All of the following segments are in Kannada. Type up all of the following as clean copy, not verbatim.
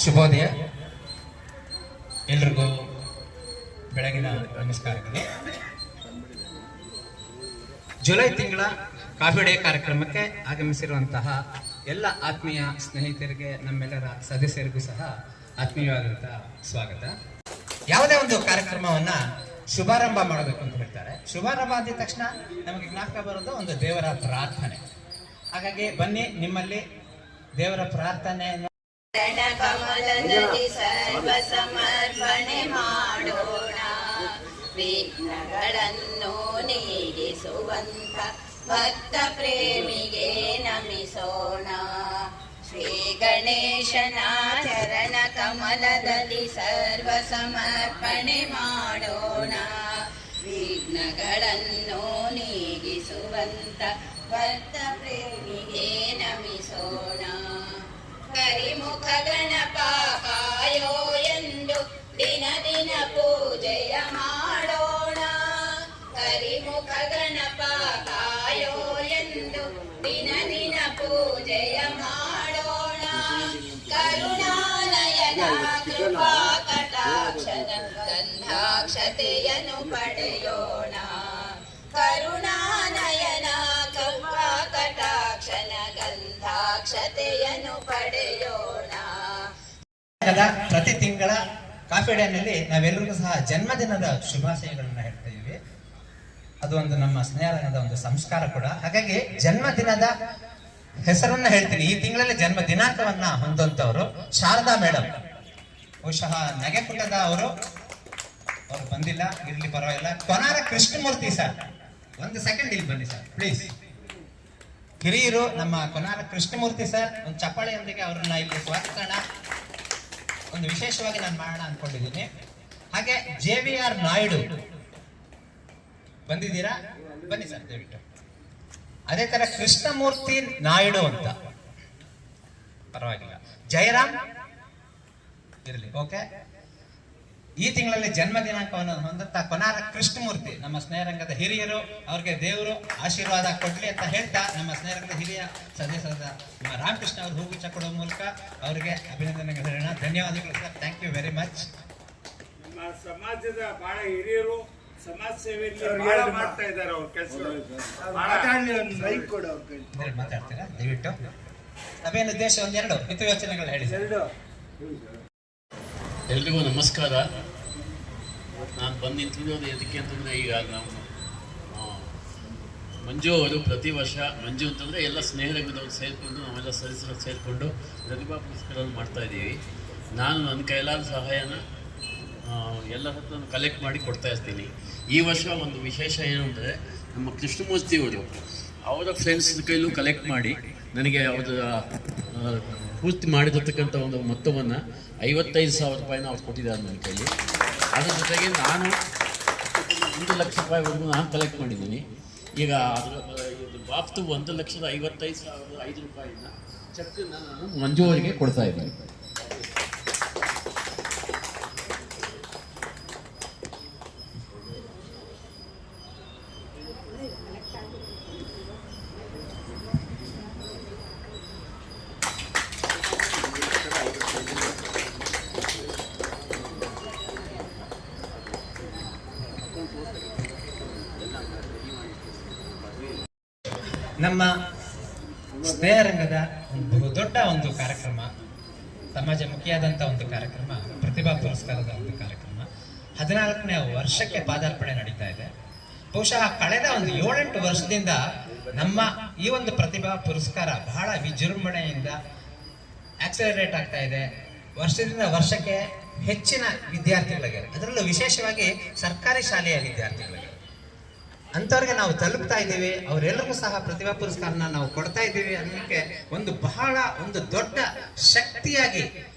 ಶುಭೋದಯ. ಎಲ್ರಿಗೂ ಬೆಳಗಿನ ನಮಸ್ಕಾರಗಳು. ಜುಲೈ ತಿಂಗಳ ಕಾಫಿ ಡೇ ಕಾರ್ಯಕ್ರಮಕ್ಕೆ ಆಗಮಿಸಿರುವಂತಹ ಎಲ್ಲ ಆತ್ಮೀಯ ಸ್ನೇಹಿತರಿಗೆ, ನಮ್ಮೆಲ್ಲರ ಸದಸ್ಯರಿಗೂ ಸಹ ಆತ್ಮೀಯವಾದಂತಹ ಸ್ವಾಗತ. ಯಾವುದೇ ಒಂದು ಕಾರ್ಯಕ್ರಮವನ್ನ ಶುಭಾರಂಭ ಮಾಡಬೇಕು ಅಂತ ಹೇಳ್ತಾರೆ. ಶುಭಾರಂಭ ಅಂದ ತಕ್ಷಣ ನಮಗೆ ಜ್ಞಾಪಕ ಬರೋದು ಒಂದು ದೇವರ ಪ್ರಾರ್ಥನೆ. ಹಾಗಾಗಿ ಬನ್ನಿ, ನಿಮ್ಮಲ್ಲಿ ದೇವರ ಪ್ರಾರ್ಥನೆಯನ್ನು ಕಮಲದಲ್ಲಿ ಸರ್ವ ಸಮರ್ಪಣೆ ಮಾಡೋಣ. ವಿಘ್ನಗಳನ್ನು ನೀಗಿಸುವಂತ ಭಕ್ತ ಪ್ರೇಮಿಗೆ ನಮಿಸೋಣ. ಶ್ರೀ ಗಣೇಶನ ಚರಣ ಕಮಲದಲ್ಲಿ ಸರ್ವ ಸಮರ್ಪಣೆ ಮಾಡೋಣ. ವಿಘ್ನಗಳನ್ನು ನೀಗಿಸುವಂತ ಭಕ್ತ ಪ್ರೇಮಿಗೆ ನಮಿಸೋಣ. ಕರಿಮುಖ ಗಣಪ ಕಾಯೋ ಎಂದು ದಿನ ದಿನ ಪೂಜೆಯ ಮಾಡೋಣ. ಕರಿಮುಖ ಗಣಪ ಕಾಯೋ ಎಂದು ದಿನ ದಿನ ಪೂಜೆಯ ಮಾಡೋಣ. ಕರುಣಾನಯನ ಕೃಪಾ ಕಟಾಕ್ಷನ ಗಂಧಾಕ್ಷತೆಯನ್ನು ಪಡೆಯೋಣ. ಕರುಣಾನಯನ ಕೃಪಾ ಕಟಾಕ್ಷನ ಗಂಧಾಕ್ಷತೆಯನ್ನು ಪಡೆಯೋಣ. ಪ್ರತಿ ತಿಂಗಳ ಕಾಫಿ ಡೇನಲ್ಲಿ ನಾವೆಲ್ಲರಿಗೂ ಸಹ ಜನ್ಮದಿನದ ಶುಭಾಶಯಗಳನ್ನ ಹೇಳ್ತಾ ಇದೀವಿ. ಅದು ಒಂದು ನಮ್ಮ ಸ್ನೇಹದ ಒಂದು ಸಂಸ್ಕಾರ ಕೂಡ. ಹಾಗಾಗಿ ಜನ್ಮದಿನದ ಹೆಸರನ್ನ ಹೇಳ್ತೀನಿ. ಈ ತಿಂಗಳಲ್ಲಿ ಜನ್ಮ ದಿನಾಂಕವನ್ನ ಹೊಂದುವಂತವರು ಶಾರದಾ ಮೇಡಮ್. ಬಹುಶಃ ನಗೆಕುಟದ ಅವರು ಬಂದಿಲ್ಲ, ಇರ್ಲಿ ಪರವಾಗಿಲ್ಲ. ಕೊನಾರ ಕೃಷ್ಣಮೂರ್ತಿ ಸರ್, ಒಂದು ಸೆಕೆಂಡ್ ಇಲ್ಲಿ ಬನ್ನಿ ಸರ್ ಪ್ಲೀಸ್. ಹಿರಿಯರು ನಮ್ಮ ಕೊನಾರ ಕೃಷ್ಣಮೂರ್ತಿ ಸರ್, ಒಂದು ಚಪ್ಪಾಳೆಯೊಂದಿಗೆ ಅವರನ್ನ ಇಲ್ಲಿ ಸ್ವಾಗತಿಸೋಣ. ಒಂದು ವಿಶೇಷವಾಗಿ ನಾನು ಮಾಡೋಣ ಅನ್ಕೊಂಡಿದ್ದೀನಿ. ಹಾಗೆ JVR ನಾಯ್ಡು ಬಂದಿದ್ದೀರಾ? ಬನ್ನಿ ಸರ್ ದಯವಿಟ್ಟು. ಅದೇ ತರ ಕೃಷ್ಣಮೂರ್ತಿ ನಾಯ್ಡು ಅಂತ, ಪರವಾಗಿಲ್ಲ. ಜಯರಾಮ್ ಇರಲಿ, ಓಕೆ. ಈ ತಿಂಗಳಲ್ಲಿ ಜನ್ಮ ದಿನಾಂಕವನ್ನು ಹೊಂದಂತ ಕೊನಾರ ಕೃಷ್ಣಮೂರ್ತಿ, ನಮ್ಮ ಸ್ನೇಹರಂಗದ ಹಿರಿಯರು, ಅವ್ರಿಗೆ ದೇವರು ಆಶೀರ್ವಾದ ಕೊಡ್ಲಿ ಅಂತ ಹೇಳ್ತಾ, ನಮ್ಮ ಸ್ನೇಹರಂಗದ ಹಿರಿಯ ಸದಸ್ಯರಾದ ನಮ್ಮ ರಾಮಕೃಷ್ಣ ಅವರು ಹೂಗುಚ್ಛ ಕೊಡುವ ಮೂಲಕ ಅವರಿಗೆ ಅಭಿನಂದನೆಗಳು ಹೇಳೋಣ. ಧನ್ಯವಾದಗಳು sir, thank you very much. ನಮ್ಮ ಸಮಾಜದ ಬಹಳ ಹಿರಿಯರು ಸಮಾಜ ಸೇವೆಯಲ್ಲಿ ಬಹಳ ಮಾಡ್ತಾ ಇದ್ದಾರೆ. ಅವ್ರ ಕೆಲಸಗಳು ಮಾತಾಡ್ತೀರಾ ದಯವಿಟ್ಟು? ನಾವೇನು ಉದ್ದೇಶ ಒಂದೆರಡು ಹಿತ ಯೋಚನೆಗಳು ಹೇಳಿ. ಎಲ್ರಿಗೂ ನಮಸ್ಕಾರ. ನಾನು ಬಂದು ನಿಂತಿರೋದು ಎದಕ್ಕೆ ಅಂತಂದರೆ, ಈಗ ನಾವು ಮಂಜು ಅವರು ಪ್ರತಿ ವರ್ಷ, ಮಂಜು ಅಂತಂದರೆ ಎಲ್ಲ ಸ್ನೇಹರಂಗದವ್ರು ಸೇರಿಕೊಂಡು, ನಾವೆಲ್ಲ ಸದಸ್ಯರು ಸೇರಿಕೊಂಡು ಪ್ರತಿಭಾ ಪುರಸ್ಕಾರವನ್ನು ಮಾಡ್ತಾಯಿದ್ದೀವಿ. ನಾನು ನನ್ನ ಕೈಲಾದ ಸಹಾಯನ ಎಲ್ಲ ಹತ್ರ ಕಲೆಕ್ಟ್ ಮಾಡಿ ಕೊಡ್ತಾ ಇರ್ತೀನಿ. ಈ ವರ್ಷ ಒಂದು ವಿಶೇಷ ಏನು ಅಂದರೆ, ನಮ್ಮ ಕೃಷ್ಣಮೂರ್ತಿಯವರು ಅವರ ಫ್ರೆಂಡ್ಸ್ ಕೈಲೂ ಕಲೆಕ್ಟ್ ಮಾಡಿ ನನಗೆ ಅವರ ಪೂರ್ತಿ ಮಾಡಿರತಕ್ಕಂಥ ಒಂದು ಮೊತ್ತವನ್ನು 55,000 ರೂಪಾಯಿನ ಅವ್ರು ಕೊಟ್ಟಿದ್ದಾರೆ ನನ್ನ ಕೈಲಿ. ಅದ್ರ ಜೊತೆಗೆ ನಾನು 1 ಲಕ್ಷ ರೂಪಾಯಿವರೆಗೂ ನಾನು ಕಲೆಕ್ಟ್ ಮಾಡಿದ್ದೀನಿ. ಈಗ ಅದರ ಬಾಪ್ತು 1,55,005 ರೂಪಾಯಿನ ಚೆಕ್ಕನ್ನು ನಾನು ಮಂಜು ಅವರಿಗೆ ಕೊಡ್ತಾ ಇದ್ದೀನಿ. ನಮ್ಮ ಸ್ನೇಹರಂಗದ ಒಂದು ದೊಡ್ಡ ಒಂದು ಕಾರ್ಯಕ್ರಮ, ಸಮಾಜಮುಖಿಯಾದಂಥ ಒಂದು ಕಾರ್ಯಕ್ರಮ, ಪ್ರತಿಭಾ ಪುರಸ್ಕಾರದ ಒಂದು ಕಾರ್ಯಕ್ರಮ 14ನೇ ವರ್ಷಕ್ಕೆ ಪಾದಾರ್ಪಣೆ ನಡೀತಾ ಇದೆ. ಬಹುಶಃ ಕಳೆದ ಒಂದು 7-8 ವರ್ಷದಿಂದ ನಮ್ಮ ಈ ಒಂದು ಪ್ರತಿಭಾ ಪುರಸ್ಕಾರ ಬಹಳ ವಿಜೃಂಭಣೆಯಿಂದ ಆಕ್ಸಲರೇಟ್ ಆಗ್ತಾ ಇದೆ. ವರ್ಷದಿಂದ ವರ್ಷಕ್ಕೆ ಹೆಚ್ಚಿನ ವಿದ್ಯಾರ್ಥಿಗಳಿಗೆ, ಅದರಲ್ಲೂ ವಿಶೇಷವಾಗಿ ಸರ್ಕಾರಿ ಶಾಲೆಯ ವಿದ್ಯಾರ್ಥಿಗಳಿಗೆ, ಅಂಥವ್ರಿಗೆ ನಾವು ತಲುಪ್ತಾ ಇದ್ದೀವಿ. ಅವರೆಲ್ಲರಿಗೂ ಸಹ ಪ್ರತಿಭಾ ಪುರಸ್ಕಾರನ ನಾವು ಕೊಡ್ತಾ ಇದ್ದೀವಿ ಅನ್ನೋಕ್ಕೆ ಒಂದು ಬಹಳ ಒಂದು ದೊಡ್ಡ ಶಕ್ತಿಯಾಗಿ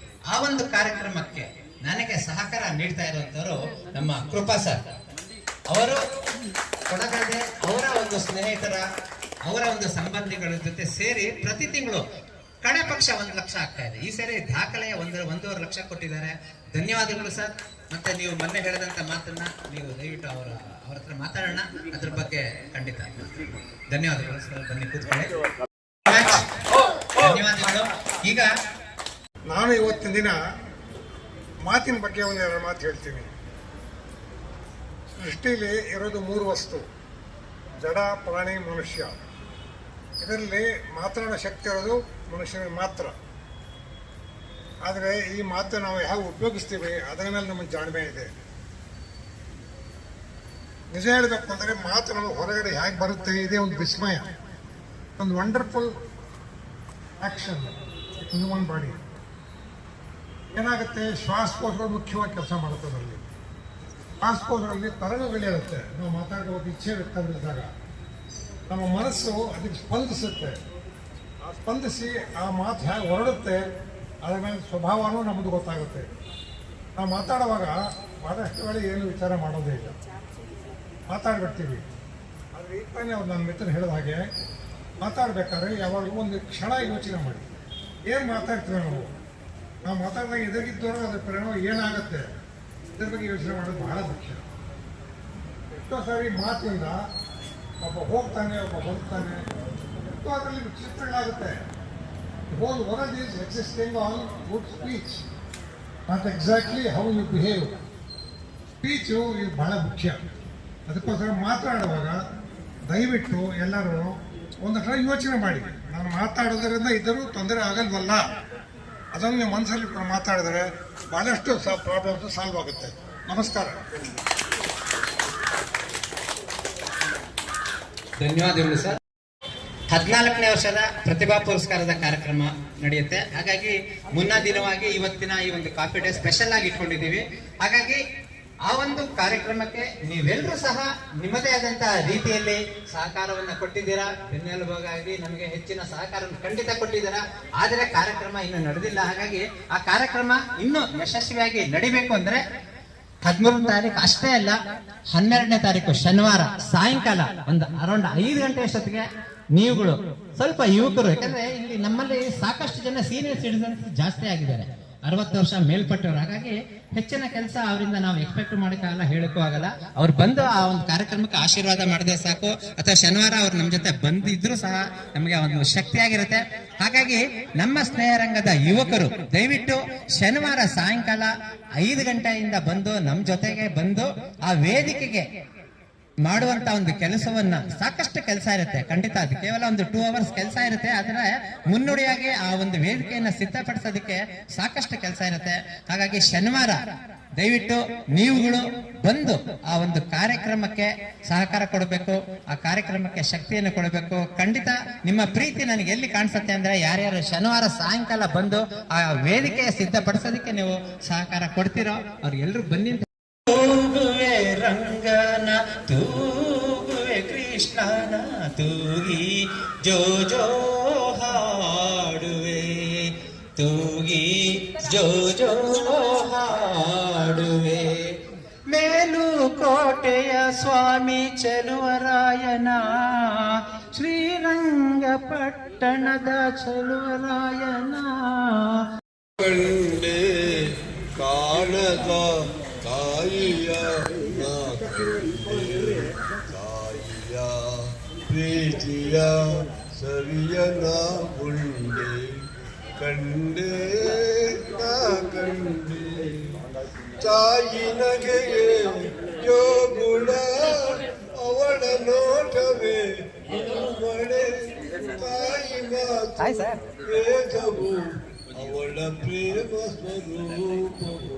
ಆ ಒಂದು ಕಾರ್ಯಕ್ರಮಕ್ಕೆ ನನಗೆ ಸಹಕಾರ ನೀಡ್ತಾ ಇರುವಂತವರು ನಮ್ಮ ಕೃಪಾ ಸರ್. ಅವರು ಕೊಡಗದೆ ಅವರ ಒಂದು ಸ್ನೇಹಿತರ, ಅವರ ಒಂದು ಸಂಬಂಧಿಗಳ ಜೊತೆ ಸೇರಿ ಪ್ರತಿ ತಿಂಗಳು ಕಡೆ ಪಕ್ಷ 1 ಲಕ್ಷ ಆಗ್ತಾ ಇದೆ. ಈ ಸರಿ ದಾಖಲೆಯ 1.5 ಲಕ್ಷ ಕೊಟ್ಟಿದ್ದಾರೆ. ಧನ್ಯವಾದಗಳು ಸರ್. ಮತ್ತೆ ನೀವು ಮೊನ್ನೆ ಹೇಳಿದಂತ ಮಾತನ್ನ ನೀವು ದಯವಿಟ್ಟು ಅವರ ಹತ್ರ ಮಾತಾಡೋಣ, ಅದ್ರ ಬಗ್ಗೆ ಖಂಡಿತ. ಧನ್ಯವಾದಗಳು ಸರ್. ಬನ್ನಿ ಕೂತ್ಕೊಳ್ಳಿ. ಧನ್ಯವಾದಗಳು. ಈಗ ನಾನು ಇವತ್ತಿನ ದಿನ ಮಾತಿನ ಬಗ್ಗೆ ಒಂದೆರಡು ಮಾತು ಹೇಳ್ತೀನಿ. ಸೃಷ್ಟಿಲಿ ಇರೋದು 3 ವಸ್ತು: ಜಡ, ಪ್ರಾಣಿ, ಮನುಷ್ಯ. ಇದರಲ್ಲಿ ಮಾತನಾಡೋ ಶಕ್ತಿ ಇರೋದು ಮನುಷ್ಯನಿಗೆ ಮಾತ್ರ. ಆದರೆ ಈ ಮಾತು ನಾವು ಯಾವ ಉಪಯೋಗಿಸ್ತೀವಿ ಅದರ ಮೇಲೆ ನಮಗೆ ಜಾಣ್ಮೆ ಇದೆ. ನಿಜ ಹೇಳಬೇಕು ಅಂದರೆ ಮಾತು ನಾವು ಹೊರಗಡೆ ಹೇಗೆ ಬರುತ್ತೆ ಇದೇ ಒಂದು ವಿಸ್ಮಯ, ಒಂದು ವಂಡರ್ಫುಲ್ ಆಕ್ಷನ್ ಹ್ಯೂಮನ್ ಬಾಡಿ. ಏನಾಗುತ್ತೆ, ಶ್ವಾಸಕೋಶಗಳು ಮುಖ್ಯವಾಗಿ ಕೆಲಸ ಮಾಡುತ್ತದೆ. ಅಲ್ಲಿ ಶ್ವಾಸಕೋಶಗಳಲ್ಲಿ ತರಂಗಗಳಿರುತ್ತೆ. ನಾವು ಮಾತಾಡುವ ಇಚ್ಛೆ ವ್ಯಕ್ತಪಡಿಸಿದಾಗ ನಮ್ಮ ಮನಸ್ಸು ಅದಕ್ಕೆ ಸ್ಪಂದಿಸುತ್ತೆ. ಆ ಸ್ಪಂದಿಸಿ ಆ ಮಾತು ಹೇಗೆ ಹೊರಡುತ್ತೆ ಅದರ ಮೇಲೆ ಸ್ವಭಾವನೂ ನಮ್ಮದು ಗೊತ್ತಾಗುತ್ತೆ. ನಾವು ಮಾತಾಡುವಾಗ ಬಹಳಷ್ಟು ವೇಳೆ ಏನು ವಿಚಾರ ಮಾಡೋದೇ ಇಲ್ಲ, ಮಾತಾಡ್ಬಿಡ್ತೀವಿ. ಆದರೆ ಈಗ ತಾನೇ ಅವ್ರು ನನ್ನ ಮಿತ್ರ ಹೇಳಿದ ಹಾಗೆ ಮಾತಾಡ್ಬೇಕಾದ್ರೆ ಯಾವಾಗಲೂ ಒಂದು ಕ್ಷಣ ಯೋಚನೆ ಮಾಡಿ ಏನು ಮಾತಾಡ್ತೀವಿ. ನಾವು ಮಾತಾಡಿದಾಗ ಎದುರಿಗಿದ್ದವರು ಅದರ ಪರಿಣಾಮ ಏನಾಗುತ್ತೆ ಇದ್ರ ಬಗ್ಗೆ ಯೋಚನೆ ಮಾಡೋದು ಬಹಳ ಮುಖ್ಯ. ಎಷ್ಟೋ ಸಾರಿ ಮಾತಿಂದ ಒಬ್ಬ ಹೋಗ್ತಾನೆ, ಒಬ್ಬ ಬರ್ತಾನೆ, ಎಷ್ಟೋ ಅದರಲ್ಲಿ ವಿಚಿತ್ರಗಳಾಗುತ್ತೆ. Whole world is existing on good speech, not exactly how you behave. Speech ಇದು ಬಹಳ ಮುಖ್ಯ. ಅದಕ್ಕೋಸ್ಕರ ಮಾತನಾಡುವಾಗ ದಯವಿಟ್ಟು ಎಲ್ಲರೂ ಒಂದು ಕಡೆ ಯೋಚನೆ ಮಾಡಿ, ನಾನು ಮಾತಾಡೋದ್ರಿಂದ ಇದ್ದರೂ ತೊಂದರೆ ಆಗಲ್ವಲ್ಲ, ಅದನ್ನು ನೀವು ಮನಸ್ಸಲ್ಲಿ ಮಾತಾಡಿದರೆ ಬಹಳಷ್ಟು ಪ್ರಾಬ್ಲಮ್ಸ್ ಸಾಲ್ವ್ ಆಗುತ್ತೆ. ನಮಸ್ಕಾರ. ಧನ್ಯವಾದಗಳು ಸರ್. 14ನೇ ವರ್ಷದ ಪ್ರತಿಭಾ ಪುರಸ್ಕಾರದ ಕಾರ್ಯಕ್ರಮ ನಡೆಯುತ್ತೆ. ಹಾಗಾಗಿ ಮುನ್ನ ದಿನವಾಗಿ ಇವತ್ತಿನ ಈ ಒಂದು ಕಾಫಿ ಡೇ ಸ್ಪೆಷಲ್ ಆಗಿ ಇಟ್ಕೊಂಡಿದ್ದೀವಿ. ಹಾಗಾಗಿ ಆ ಒಂದು ಕಾರ್ಯಕ್ರಮಕ್ಕೆ ನೀವೆಲ್ಲರೂ ಸಹ ನಿಮ್ಮದೇ ಆದಂತಹ ರೀತಿಯಲ್ಲಿ ಸಹಕಾರವನ್ನು ಕೊಟ್ಟಿದ್ದೀರಾ. ಬೆನ್ನೆಲುಬಾಗಿ ನಮಗೆ ಹೆಚ್ಚಿನ ಸಹಕಾರವನ್ನು ಖಂಡಿತ ಕೊಟ್ಟಿದ್ದೀರಾ. ಆದರೆ ಕಾರ್ಯಕ್ರಮ ಇನ್ನು ನಡೆದಿಲ್ಲ. ಹಾಗಾಗಿ ಆ ಕಾರ್ಯಕ್ರಮ ಇನ್ನೂ ಯಶಸ್ವಿಯಾಗಿ ನಡಿಬೇಕು ಅಂದ್ರೆ 13ನೇ ತಾರೀಕು ಅಷ್ಟೇ ಅಲ್ಲ, 12ನೇ ತಾರೀಕು ಶನಿವಾರ ಸಾಯಂಕಾಲ ಒಂದು ಅರೌಂಡ್ 5 ಗಂಟೆ ಅಷ್ಟೊತ್ತಿಗೆ ನೀವುಗಳು ಸ್ವಲ್ಪ ಯುವಕರು, ಯಾಕಂದ್ರೆ ಇಲ್ಲಿ ನಮ್ಮಲ್ಲಿ ಸಾಕಷ್ಟು ಜನ ಸೀನಿಯರ್ ಸಿಟಿಸನ್ಸ್ ಜಾಸ್ತಿ ಆಗಿದ್ದಾರೆ, 60 ವರ್ಷ ಮೇಲ್ಪಟ್ಟವರು. ಹಾಗಾಗಿ ಹೆಚ್ಚಿನ ಕೆಲಸ ಅವರಿಂದ ನಾವು ಎಕ್ಸ್ಪೆಕ್ಟ್ ಮಾಡೋಕ್ಕಾಗಲ್ಲ, ಹೇಳಕ್ಕೂ ಆಗಲ್ಲ. ಅವ್ರು ಬಂದು ಆ ಒಂದು ಕಾರ್ಯಕ್ರಮಕ್ಕೆ ಆಶೀರ್ವಾದ ಮಾಡಿದ್ರೆ ಸಾಕು, ಅಥವಾ ಶನಿವಾರ ಅವ್ರು ನಮ್ಮ ಜೊತೆ ಬಂದಿದ್ರು ಸಹ ನಮಗೆ ಒಂದು ಶಕ್ತಿಯಾಗಿರುತ್ತೆ. ಹಾಗಾಗಿ ನಮ್ಮ ಸ್ನೇಹರಂಗದ ಯುವಕರು ದಯವಿಟ್ಟು ಶನಿವಾರ ಸಾಯಂಕಾಲ 5 ಗಂಟೆಯಿಂದ ಬಂದು ನಮ್ಮ ಜೊತೆಗೆ ಬಂದು ಆ ವೇದಿಕೆಗೆ ಮಾಡುವಂತ ಒಂದು ಕೆಲಸವನ್ನ, ಸಾಕಷ್ಟು ಕೆಲಸ ಇರುತ್ತೆ ಖಂಡಿತ, ಅದು ಕೇವಲ ಒಂದು 2 ಅವರ್ಸ್ ಕೆಲಸ ಇರುತ್ತೆ. ಆದ್ರೆ ಮುನ್ನುಡಿಯಾಗಿ ಆ ಒಂದು ವೇದಿಕೆಯನ್ನ ಸಿದ್ಧಪಡಿಸೋದಕ್ಕೆ ಸಾಕಷ್ಟು ಕೆಲಸ ಇರುತ್ತೆ. ಹಾಗಾಗಿ ಶನಿವಾರ ದಯವಿಟ್ಟು ನೀವುಗಳು ಬಂದು ಆ ಒಂದು ಕಾರ್ಯಕ್ರಮಕ್ಕೆ ಸಹಕಾರ ಕೊಡಬೇಕು, ಆ ಕಾರ್ಯಕ್ರಮಕ್ಕೆ ಶಕ್ತಿಯನ್ನು ಕೊಡಬೇಕು. ಖಂಡಿತ ನಿಮ್ಮ ಪ್ರೀತಿ ನನಗೆ ಎಲ್ಲಿ ಕಾಣಿಸುತ್ತೆ ಅಂದ್ರೆ ಯಾರ್ಯಾರು ಶನಿವಾರ ಸಾಯಂಕಾಲ ಬಂದು ಆ ವೇದಿಕೆ ಸಿದ್ಧಪಡಿಸೋದಕ್ಕೆ ನೀವು ಸಹಕಾರ ಕೊಡ್ತೀರೋ ಅವ್ರಿಗೆಲ್ಲರೂ ಬನ್ನಿ. ತೂಗುವೆ ರಂಗನ ತೂಗುವೆ ಕೃಷ್ಣನ ತೂಗಿ ಜೋ ಜೋ ಹಾಡುವೆ, ತೂಗಿ ಜೋ ಜೋ ಹಾಡುವೆ. ಮೇಲುಕೋಟೆಯ ಸ್ವಾಮಿ ಚೆಲುವರಾಯನ, ಶ್ರೀರಂಗಪಟ್ಟಣದ ಚೆಲುವರಾಯನ ಕಂಡೆ ಕಾಣದ ತಾಯಿಯ ತಾಯಿಯ ಪ್ರೀತಿಯ ಸವಿಯನ ಉಂಡೆ ಕಂಡೆ ನಾ ಕಂಡೆ ತಾಯಿ ನಗೆಯೇ ಯೋಗುಣ ಅವಳ ನೋಟವೇ ಮಳೆ ತಾಯಿ ಮಾತು ವೇದವು ಅವಳ ಪ್ರೇಮ ಸ್ವರೂಪವು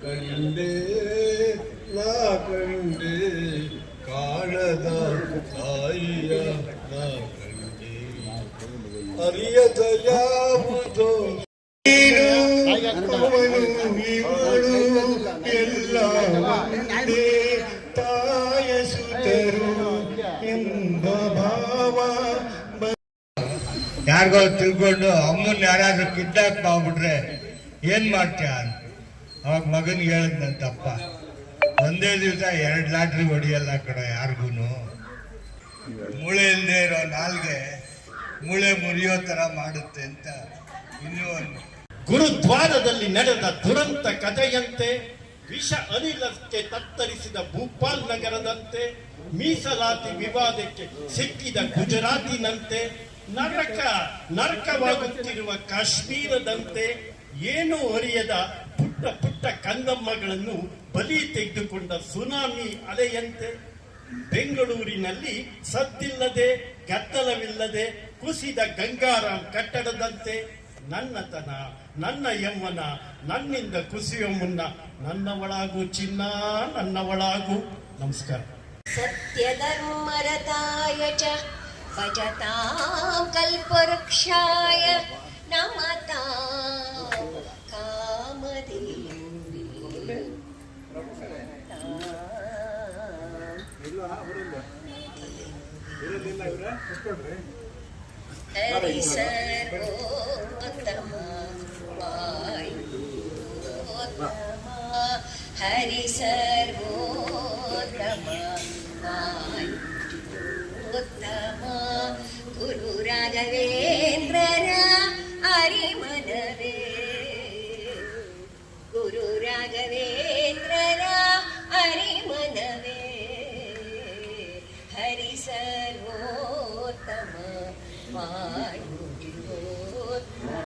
ಕಂಡೆ ನಾ ಕಂಡೆ ಕಾಣದ ತಾಯಿಯ ನಾ ಕಂಡೆ ಅರಿಯದ ಯಾವುದೋ ಅವನು ಇವಳು ಎಲ್ಲ ಒಂದೇ ತಾಯ ಸುತರು ಎಂಬ ಭಾವ. ಯಾರಿಗೋ ತಿಳ್ಕೊಂಡು ಅಮ್ಮನ್ ಯಾರಾದ್ರೂ ಕಿಡ್ನಾಪ್ ಮಾಡ್ಬಿಟ್ರೆ ಏನ್ ಮಾಡ್ತೀಯ? ಅವಾಗ ಮಗನಿಗೆ ಹೇಳಿದ್ನಂತಪ್ಪ, ಒಂದೇ ದಿವಸ 2 ಲಾಟ್ರಿ ಹೊಡಿಯಲ್ಲ ಕಣ ಯಾರಿಗೂನು. ಮೂಳೆ ಇಲ್ಲದೆ ಇರೋ ನಾಲ್ಗೆ ಮೂಳೆ ಮುರಿಯೋ ತರ ಮಾಡುತ್ತೆ ಅಂತ. ಇನ್ನೂ ಒಂದು ಗುರುದ್ವಾರದಲ್ಲಿ ನಡೆದ ದುರಂತ ಕಥೆಯಂತೆ, ವಿಷ ಅನಿಲಕ್ಕೆ ತತ್ತರಿಸಿದ ಭೂಪಾಲ್ ನಗರದಂತೆ, ಮೀಸಲಾತಿ ವಿವಾದಕ್ಕೆ ಸಿಕ್ಕಿದ ಗುಜರಾತಿನಂತೆ, ನರಕವಾಗುತ್ತಿರುವ ಕಾಶ್ಮೀರದಂತೆ, ಏನೂ ಅರಿಯದ ಪುಟ್ಟ ಪುಟ್ಟ ಕಂದಮ್ಮಗಳನ್ನು ಬಲಿ ತೆಗೆದುಕೊಂಡ ಸುನಾಮಿ ಅಲೆಯಂತೆ ಬೆಂಗಳೂರಿನಲ್ಲಿ ಸದ್ದಿಲ್ಲದೆ ಗದ್ದಲವಿಲ್ಲದೆ ಕುಸಿದ ಗಂಗಾರಾಮ್ ಕಟ್ಟಡದಂತೆ ನನ್ನತನ ನನ್ನ ಯೌವನ ನನ್ನಿಂದ ಕುಸಿಯುವ ಮುನ್ನ ನನ್ನ ಒಳಗು ಚಿನ್ನ ನನ್ನ ಒಳಗು. ನಮಸ್ಕಾರ. सत्यधर्मरताय च भजतां कल्पवृक्षाय नमतां कामधेनुवे हरिसर्वोत्तमा वायुत्तमा हरिसर्वोत्तमा वायुत्तमा गुरु राघवे